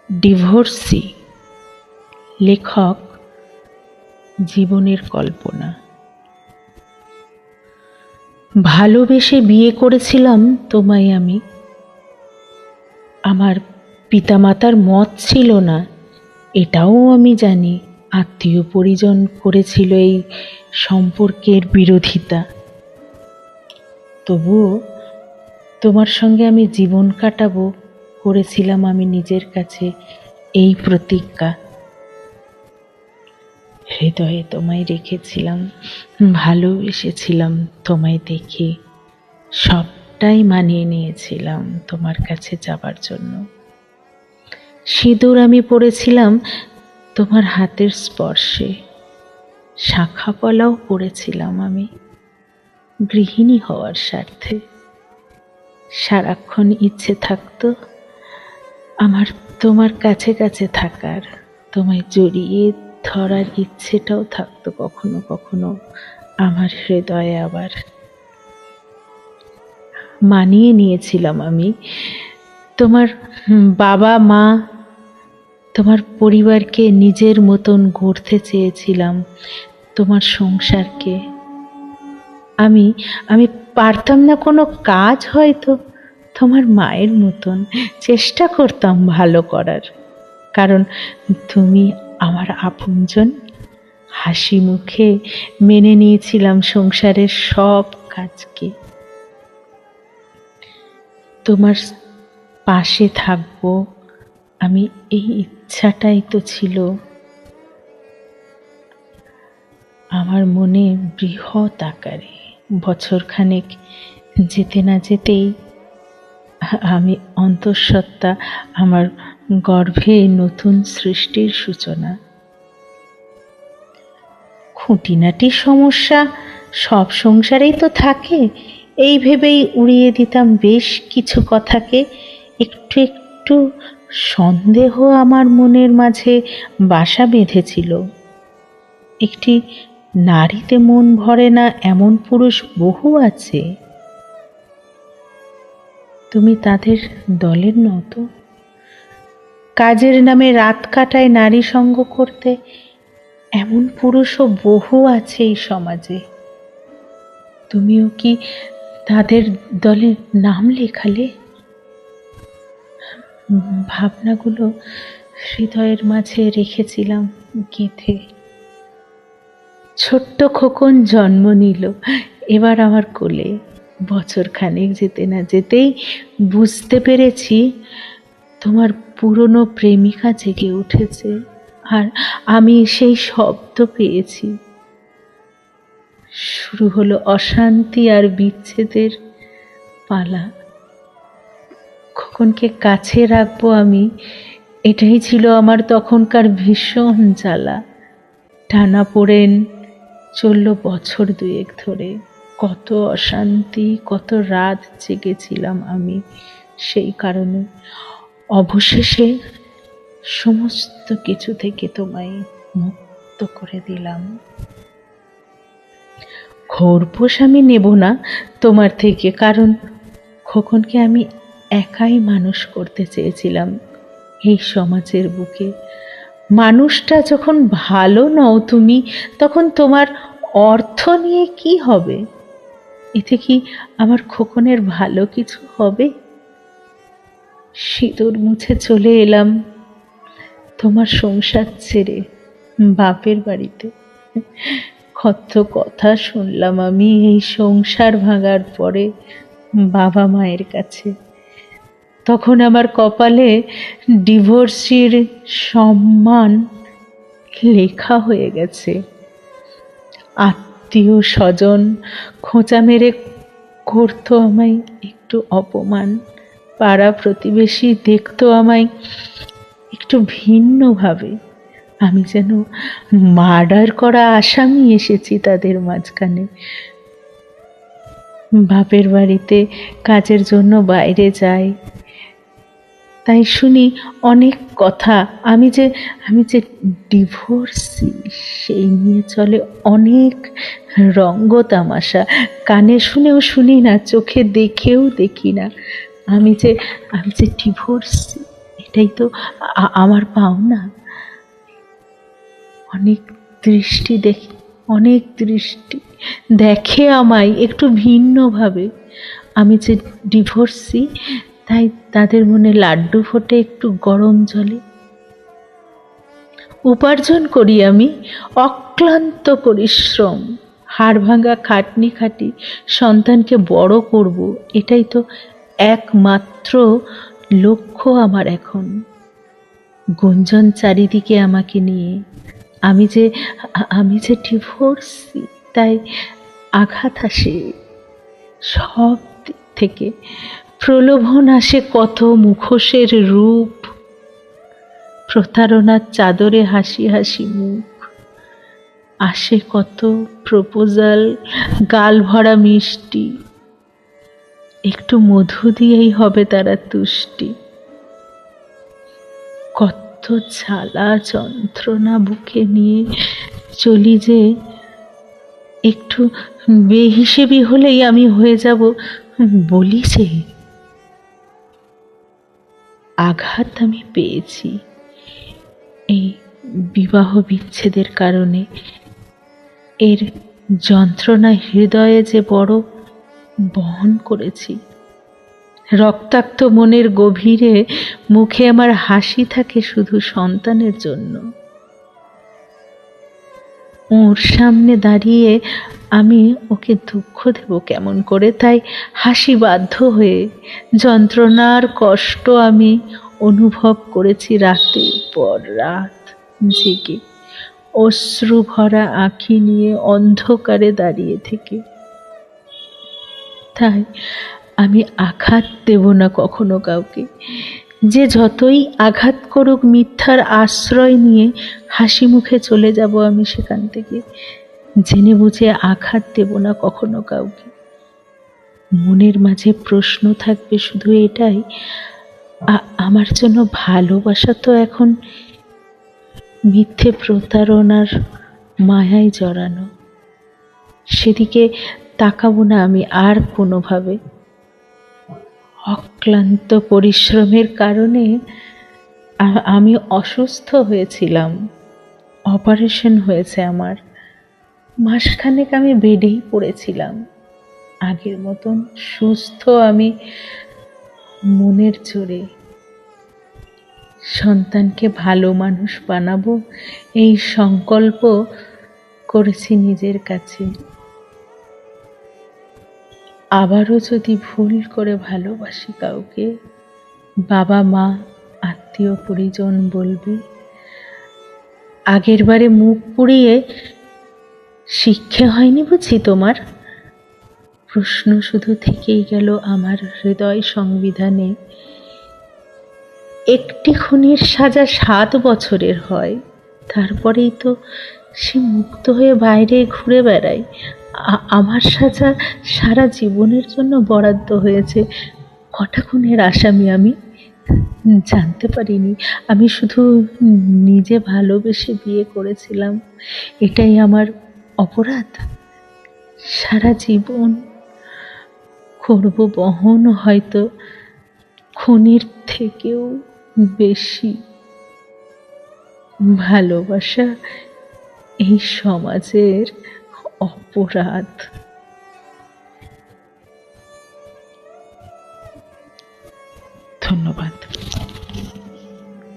Divorcee, লেখক জীবনের কল্পনা। ভালোবেসে বিয়ে করেছিলাম তোমায় আমি। আমার পিতামাতার মত ছিল না, এটাও আমি জানি। আত্মীয় পরিজন করেছিল এই সম্পর্কের বিরোধিতা। তবুও তোমার সঙ্গে আমি জীবন কাটাবো করেছিলাম আমি নিজের কাছে এই প্রতিজ্ঞা। হৃদয়ে তোমায় রেখেছিলাম, ভালোবেসেছিলাম তোমায় দেখে, সবটাই মানিয়ে নিয়েছিলাম তোমার কাছে যাবার জন্য। সিঁদুর আমি পরেছিলাম তোমার হাতের স্পর্শে, শাঁখা পলাও পরেছিলাম আমি গৃহিণী হওয়ার স্বার্থে। সারাক্ষণ ইচ্ছে থাকতো আমার তোমার কাছে কাছে থাকার, তোমায় জড়িয়ে ধরার ইচ্ছেটাও থাকতো কখনো কখনো আমার হৃদয়ে। আবার মানিয়ে নিয়েছিলাম আমি তোমার বাবা মা, তোমার পরিবারকে নিজের মতন গড়তে চেয়েছিলাম, তোমার সংসারকে। আমি আমি পারতাম না কোনো কাজ, হয়তো তোমার মায়ের মতন চেষ্টা করতাম ভালো করার, কারণ তুমি আমার আপনজন। হাসি মুখে মেনে নিয়েছিলাম সংসারের সব কাজকে। তোমার পাশে থাকবো আমি, এই ইচ্ছাটাই তো ছিল আমার মনে বৃহৎ আকারে। বছরখানেক যেতে না যেতেই আমি অন্তঃসত্ত্বা আমার গর্ভে নতুন সৃষ্টির সূচনা। খুঁটিনাটি সমস্যা সব সংসারেই তো থাকে, এই ভেবেই উড়িয়ে দিতাম বেশ কিছু কথাকে। একটু একটু সন্দেহ আমার মনের মাঝে বাসা বেঁধেছিল। একটি নারীতে মন ভরে না এমন পুরুষ বহু আছে। তুমি তাদের দলের নও তো? কাজের নামে রাত কাটায় নারী সঙ্গ করতে এমন পুরুষও বহু আছে এই সমাজে। তুমিও কি তাদের দলে নাম লেখালে? ভাবনাগুলো হৃদয়ের মাঝে রেখেছিলাম গেঁথে। ছোট্ট খোকন জন্ম নিল এবার আমার কোলে। বছরখানেক যেতে না যেতেই বুঝতে পেরেছি তোমার পুরনো প্রেমিকা জেগে উঠেছে, আর আমি সেই শব্দ পেয়েছি। শুরু হলো অশান্তি আর বিচ্ছেদের পালা। খোকনকে কাছে রাখবো আমি, এটাই ছিল আমার তখনকার ভীষণ জ্বালা। টানাপোড়েন চলল বছর দুয়েক ধরে। কত অশান্তি, কত রাত জেগেছিলাম আমি সেই কারণে। অবশেষে সমস্ত কিছু থেকে তোমায় মুক্ত করে দিলাম। খোরপোশ আমি নেব না তোমার থেকে, কারণ খোকনকে আমি একাই মানুষ করতে চেয়েছিলাম এই সমাজের বুকে। মানুষটা যখন ভালো নও তুমি, তখন তোমার অর্থ নিয়ে কি হবে? এতে কি আমার খোকনের ভালো কিছু হবে? সিঁদুর মুছে চলে এলাম তোমার সংসার ছেড়ে বাপের বাড়িতে। কত কথা শুনলাম আমি এই সংসার ভাঙার পরে বাবা মায়ের কাছে। তখন আমার কপালে ডিভোর্সির সম্মান লেখা হয়ে গেছে। আত্মীয় স্বজন খোঁচা মেরে করতো আমায় একটু অপমান, পাড়া প্রতিবেশী দেখতো আমায় একটু ভিন্নভাবে। আমি যেন মার্ডার করা আসামি এসেছি তাদের মাঝখানে। বাপের বাড়িতে কাজের জন্য বাইরে যাই, তাই শুনি অনেক কথা। আমি যে ডিভোর্সি সেই নিয়ে চলে অনেক রঙ্গ তামাশা। কানে শুনেও শুনি না, চোখে দেখেও দেখি না। আমি যে ডিভোর্সি এটাই তো আমার পাওনা। অনেক দৃষ্টি দেখে, অনেক দৃষ্টি দেখে আমায় একটু ভিন্নভাবে। আমি যে ডিভোর্সি, তাই তাদের মনে লাড্ডু ফোটে একটু গরম জলে। উপার্জন করি আমি, অক্লান্ত পরিশ্রম, হাড় ভাঙা খাটনি খাটি সন্তানকে বড় করব, এটাই তো একমাত্র লক্ষ্য আমার এখন। গুঞ্জন চারিদিকে আমাকে নিয়ে। আমি যে ডিভোর্সি, তাই আঘাত আসে সব দিক থেকে। প্রলোভন আসে কত মুখোশের রূপ, প্রতারণার চাদরে হাসি হাসি মুখ। আসে কত প্রপোজাল, গাল ভরা মিষ্টি, একটু মধু দিয়েই হবে তারা তুষ্টি। কত জ্বালা যন্ত্রণা বুকে নিয়ে চলি যে, একটু বেহিসেবি হলেই আমি হয়ে যাব বলি যে। আঘাত আমি পেয়েছি এই বিবাহ বিচ্ছেদের কারণে। এর যন্ত্রণা হৃদয়ে যে বড় বহন করেছি। রক্তাক্ত মনের গভীরে মুখে আমার হাসি থাকে শুধু সন্তানের জন্য। ওর সামনে দাঁড়িয়ে আমি ওকে দুঃখ দেব কেমন করে, তাই হাসি বাধ্য হয়ে। যন্ত্রণার কষ্ট আমি অনুভব করেছি রাতের পর রাত জেগে, অশ্রু ভরা আঁখি নিয়ে অন্ধকারে দাঁড়িয়ে থেকে। তাই আমি আঘাত দেব না কখনো কাউকে। যে যতই আঘাত করুক, মিথ্যার আশ্রয় নিয়ে হাসি মুখে চলে যাব আমি সেখান থেকে। জেনে বুঝে আঘাত দেব না কখনো কাউকে। মনের মাঝে প্রশ্ন থাকবে শুধু এটাই, আমার জন্য ভালোবাসা তো এখন মিথ্যে প্রতারণার মায়ায় জড়ানো। সেদিকে তাকাবো না আমি আর কোনোভাবে। অক্লান্ত পরিশ্রমের কারণে আমি অসুস্থ হয়েছিলাম, অপারেশন হয়েছে আমার। মাসখানেক আমি বেডেই পড়েছিলাম। আগের মতন সুস্থ আমি মনের জোরে। সন্তানকে ভালো মানুষ বানাবো এই সংকল্প করেছি নিজের কাছে। আবারও যদি ভুল করে ভালোবাসি কাউকে, বাবা মা আত্মীয় পরিজন বলবে, আগের বারে মুখ পুড়িয়ে শিক্ষা হয়নি বুঝি তোমার? প্রশ্ন শুধু থেকেই গেল আমার হৃদয় সংবিধানে। একটি খুনির সাজা 7 বছরের হয়, তারপরেই তো সে মুক্ত হয়ে বাইরে ঘুরে বেড়ায়। আমার সাজা সারা জীবনের জন্য বরাদ্দ হয়েছে। কটা খুনের আসামি আমি জানতে পারিনি। আমি শুধু নিজে ভালোবেসে বিয়ে করেছিলাম, এটাই আমার অপরাধ। সারা জীবন করব বহন হয়তো খুনির থেকেও বেশি। ভালোবাসা এই সমাজের অপরাধ। ধন্যবাদ।